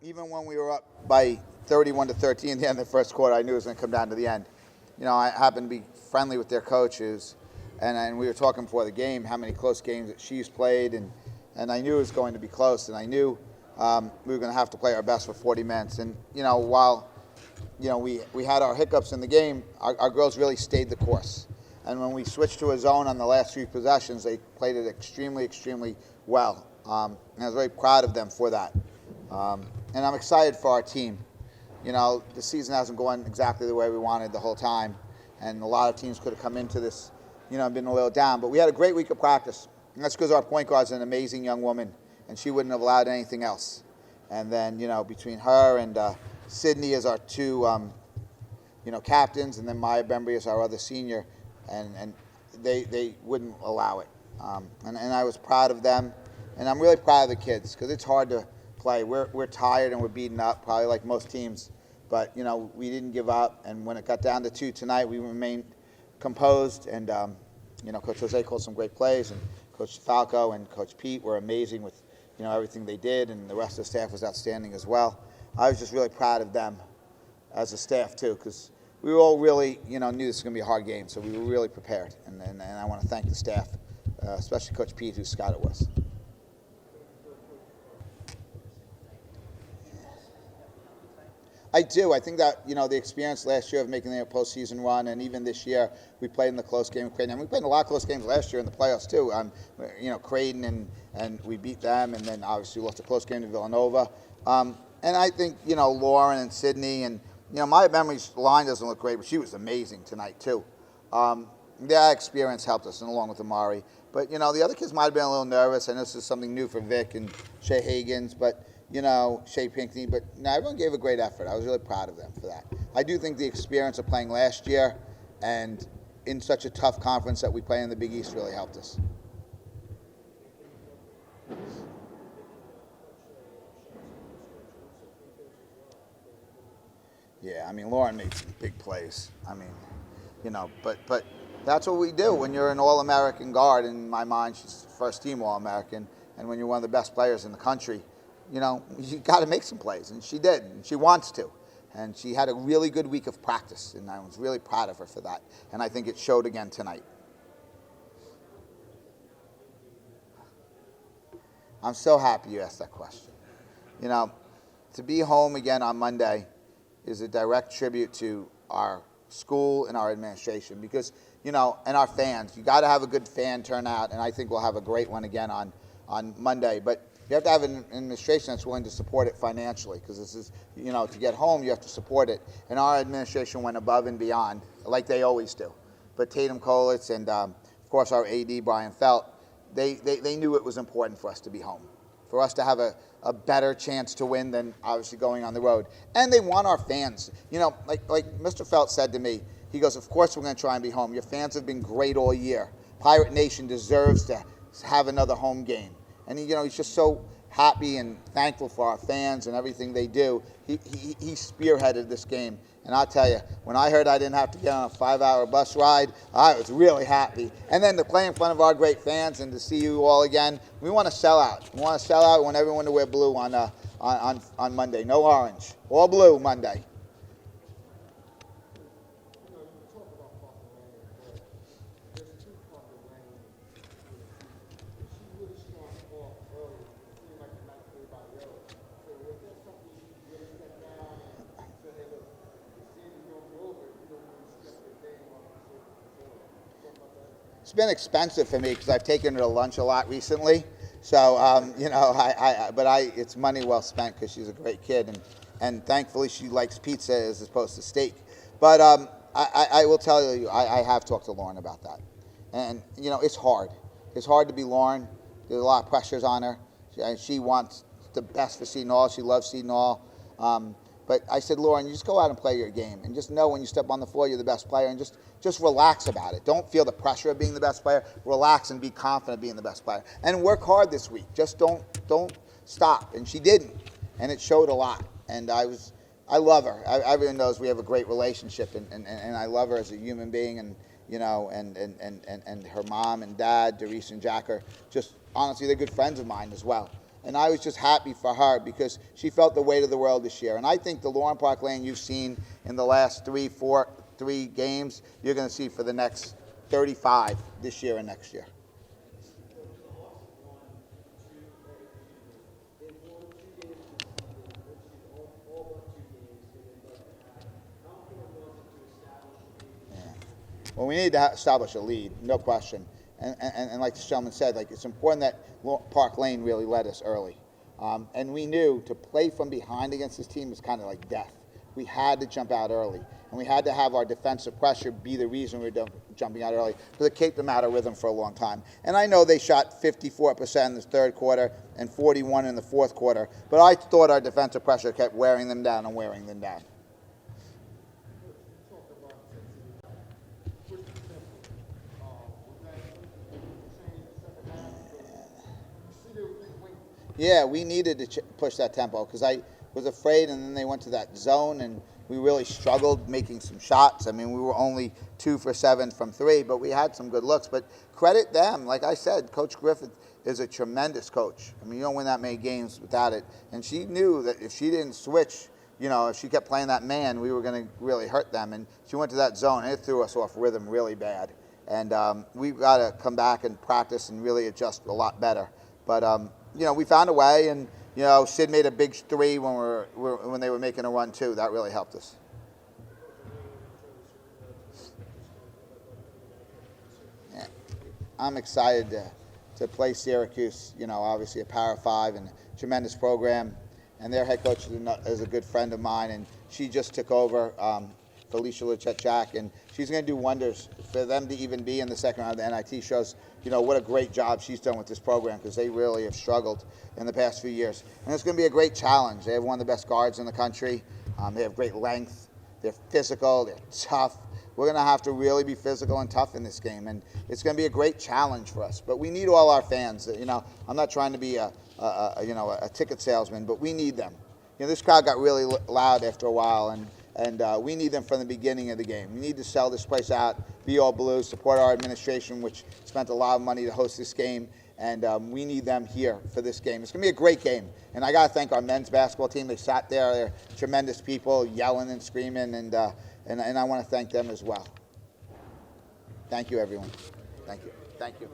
even when we were up by 31-13 at the end of the first quarter, I knew it was going to come down to the end. I happened to be friendly with their coaches, and we were talking before the game how many close games that she's played, and I knew it was going to be close, and I knew we were going to have to play our best for 40 minutes. And while we had our hiccups in the game, our girls really stayed the course. And when we switched to a zone on the last few possessions, they played it extremely, extremely well. And I was very proud of them for that. And I'm excited for our team. The season hasn't gone exactly the way we wanted the whole time. And a lot of teams could have come into this, been a little down. But we had a great week of practice. And that's because our point guard is an amazing young woman, and she wouldn't have allowed anything else. And then, between her and Sydney as our two, captains, and then Maya Bembry as our other senior, and they wouldn't allow it. And I was proud of them, and I'm really proud of the kids because it's hard to play. We're tired and we're beaten up, probably like most teams, but we didn't give up. And when it got down to 2 tonight, we remained composed. And Coach Jose called some great plays, and Coach Falco and Coach Pete were amazing with everything they did, and the rest of the staff was outstanding as well. I was just really proud of them as a staff too, because we were all really, knew this was going to be a hard game, so we were really prepared. And I want to thank the staff, especially Coach Pete, who scouted with us. I do. I think that, the experience last year of making the postseason run, and even this year, we played in the close game with Creighton. And we played in a lot of close games last year in the playoffs, too. Creighton, and we beat them, and then obviously lost a close game to Villanova. And I think, Lauren and Sydney, and, my memory's line doesn't look great, but she was amazing tonight, too. That experience helped us, and along with Amari. But, the other kids might have been a little nervous. I know this is something new for Vic and Shea Hagans, but Shea Pinckney, but everyone gave a great effort. I was really proud of them for that. I do think the experience of playing last year and in such a tough conference that we play in the Big East really helped us. Yeah, Lauren made some big plays. But that's what we do when you're an All-American guard. In my mind, she's first-team All-American, and when you're one of the best players in the country, you got to make some plays, and she did, and she wants to. And she had a really good week of practice, and I was really proud of her for that. And I think it showed again tonight. I'm so happy you asked that question. To be home again on Monday is a direct tribute to our school and our administration because, and our fans. You got to have a good fan turnout, and I think we'll have a great one again on Monday. But you have to have an administration that's willing to support it financially because this is, to get home, you have to support it. And our administration went above and beyond, like they always do. But Tatum Kolitz and, of course, our AD, Brian Felt, they knew it was important for us to be home, for us to have a better chance to win than obviously going on the road. And they want our fans. Like Mr. Felt said to me, he goes, of course we're going to try and be home. Your fans have been great all year. Pirate Nation deserves to have another home game. And he's just so happy and thankful for our fans and everything they do. He spearheaded this game. And I'll tell you, when I heard I didn't have to get on a 5-hour bus ride, I was really happy. And then to play in front of our great fans and to see you all again, we want to sell out. We want to sell out. We want everyone to wear blue on Monday. No orange. All blue Monday. It's been expensive for me because I've taken her to lunch a lot recently. So, it's money well spent because she's a great kid. And thankfully she likes pizza as opposed to steak. But I will tell you, I have talked to Lauren about that. And, it's hard. It's hard to be Lauren. There's a lot of pressures on her. She wants the best for Seton Hall. She loves Seton Hall. But I said, Lauren, you just go out and play your game. And just know when you step on the floor, you're the best player. And just relax about it. Don't feel the pressure of being the best player. Relax and be confident being the best player. And work hard this week. Just don't stop. And she didn't. And it showed a lot. And I love her. Everyone knows we have a great relationship. And I love her as a human being. And, and her mom and dad, Doris and Jack, are just, honestly, they're good friends of mine as well. And I was just happy for her because she felt the weight of the world this year. And I think the Lauren Park Lane you've seen in the last three games, you're going to see for the next 35 this year and next year. Well, we need to establish a lead, no question. And like the gentleman said, like, it's important that Park Lane really led us early. And we knew to play from behind against this team is kind of like death. We had to jump out early. And we had to have our defensive pressure be the reason we were jumping out early, because it kept them out of rhythm for a long time. And I know they shot 54% in the third quarter and 41% in the fourth quarter, but I thought our defensive pressure kept wearing them down and wearing them down. Yeah, we needed to push that tempo because I was afraid, and then they went to that zone, and we really struggled making some shots. I mean, we were only 2 for 7 from 3, but we had some good looks. But credit them. Like I said, Coach Griffith is a tremendous coach. I mean, you don't win that many games without it. And she knew that if she didn't switch, you know, if she kept playing that man, we were going to really hurt them. And she went to that zone, and it threw us off rhythm really bad. And we've got to come back and practice and really adjust a lot better. But you know, we found a way, and you know, Sid made a big 3 when they were making a run too. That really helped us. Yeah. I'm excited to play Syracuse. You know, obviously a Power 5 and a tremendous program, and their head coach is a good friend of mine, and she just took over. Felicia Lachette-Jack, and she's going to do wonders. For them to even be in the second round of the NIT shows, you know, what a great job she's done with this program, because they really have struggled in the past few years. And it's going to be a great challenge. They have one of the best guards in the country. They have great length. They're physical. They're tough. We're going to have to really be physical and tough in this game, and it's going to be a great challenge for us. But we need all our fans. You know, I'm not trying to be a ticket salesman, but we need them. You know, this crowd got really loud after a while, and we need them from the beginning of the game. We need to sell this place out, be all blue, support our administration, which spent a lot of money to host this game, and we need them here for this game. It's going to be a great game, and I got to thank our men's basketball team. They sat there. They're tremendous people, yelling and screaming, and I want to thank them as well. Thank you, everyone. Thank you. Thank you.